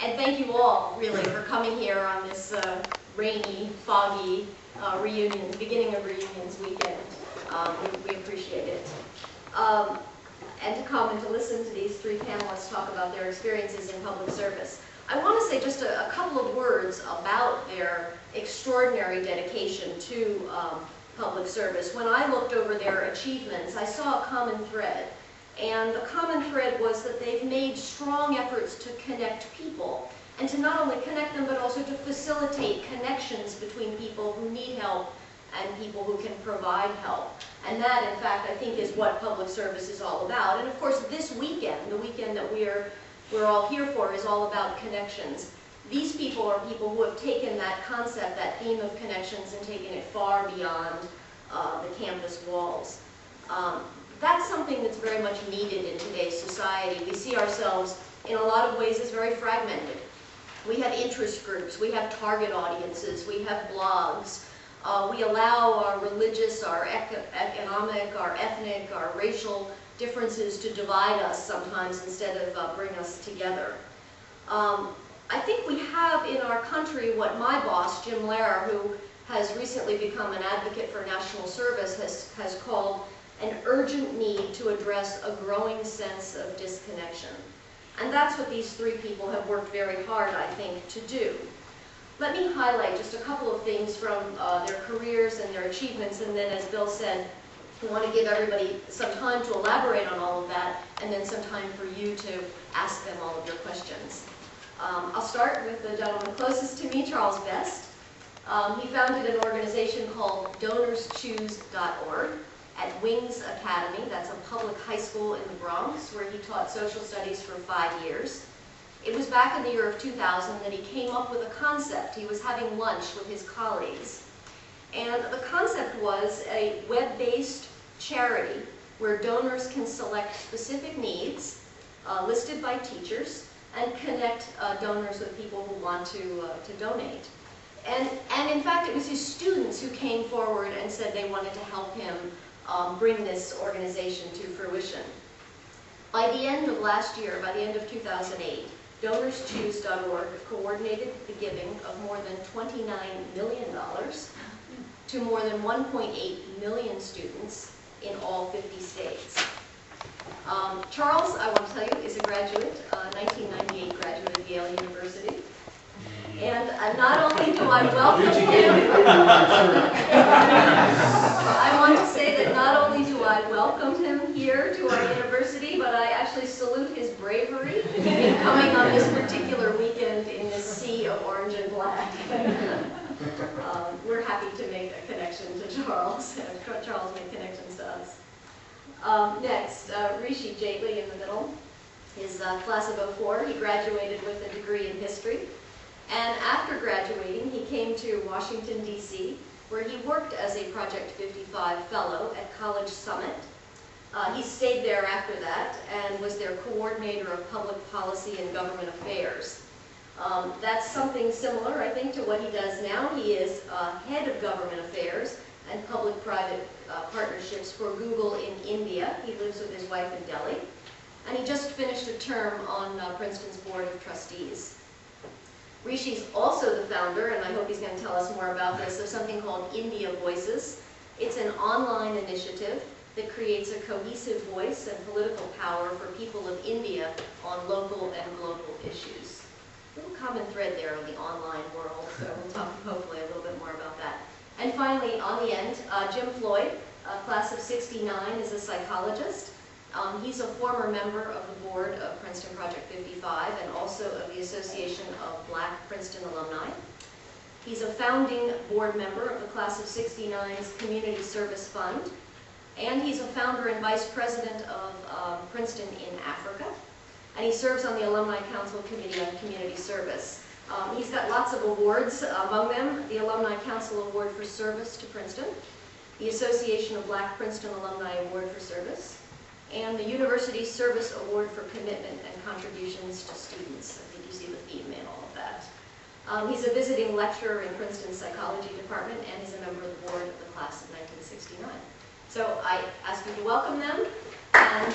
And thank you all, really, for coming here on this rainy, foggy beginning of reunions weekend. We appreciate it. And to come and to listen to these three panelists talk about their experiences in public service. I want to say just a couple of words about their extraordinary dedication to public service. When I looked over their achievements, I saw a common thread. And the common thread was that they've made strong efforts to connect people, and to not only connect them, but also to facilitate connections between people who need help and people who can provide help. And that, in fact, I think is what public service is all about. And of course, this weekend, the weekend that we're all here for, is all about connections. These people are people who have taken that concept, that theme of connections, and taken it far beyond the campus walls. That's something that's very much needed in today's society. We see ourselves, in a lot of ways, as very fragmented. We have interest groups, we have target audiences, we have blogs. We allow our religious, our economic, our ethnic, our racial differences to divide us sometimes instead of bring us together. I think we have in our country what my boss, Jim Lehrer, who has recently become an advocate for national service, has called an urgent need to address a growing sense of disconnection. And that's what these three people have worked very hard, I think, to do. Let me highlight just a couple of things from their careers and their achievements, and then, as Bill said, we want to give everybody some time to elaborate on all of that, and then some time for you to ask them all of your questions. I'll start with the gentleman closest to me, Charles Best. He founded an organization called DonorsChoose.org at Wings Academy. That's a public high school in the Bronx, where he taught social studies for 5 years. It was back in the year of 2000 that he came up with a concept. He was having lunch with his colleagues. And the concept was a web-based charity where donors can select specific needs listed by teachers and connect donors with people who want to donate. And in fact, it was his students who came forward and said they wanted to help him bring this organization to fruition. By the end of last year, by the end of 2008, DonorsChoose.org coordinated the giving of more than $29 million to more than 1.8 million students in all 50 states. Charles, I want to tell you, is a graduate, 1998 graduate of Yale University. And not only do I welcome him, I want to say that not only do I welcome him here to our university, but I actually salute his bravery in coming on this particular weekend in this sea of orange and black. We're happy to make a connection to Charles. Charles made connections to us. Next, Rishi Jaitley in the middle. His class of '04, he graduated with a degree in history. And after graduating, he came to Washington, D.C., where he worked as a Project 55 fellow at College Summit. He stayed there after that and was their coordinator of public policy and government affairs. That's something similar, I think, to what he does now. He is head of government affairs and public-private partnerships for Google in India. He lives with his wife in Delhi. And he just finished a term on Princeton's Board of Trustees. Rishi's also the founder, and I hope he's going to tell us more about this, of something called India Voices. It's an online initiative that creates a cohesive voice and political power for people of India on local and global issues. A little common thread there in the online world, so we'll talk hopefully a little bit more about that. And finally, on the end, Jim Floyd, class of '69, is a psychologist. He's a former member of the board of Princeton Project 55 and also of the Association of Black Princeton Alumni. He's a founding board member of the class of '69's Community Service Fund, and he's a founder and vice president of Princeton in Africa. And he serves on the Alumni Council Committee on Community Service. He's got lots of awards, among them the Alumni Council Award for Service to Princeton, the Association of Black Princeton Alumni Award for Service, and the University Service Award for Commitment and Contributions to Students. I think you see the theme in all of that. He's a visiting lecturer in Princeton's Psychology Department, and he's a member of the board of the class of 1969. So I ask you to welcome them, and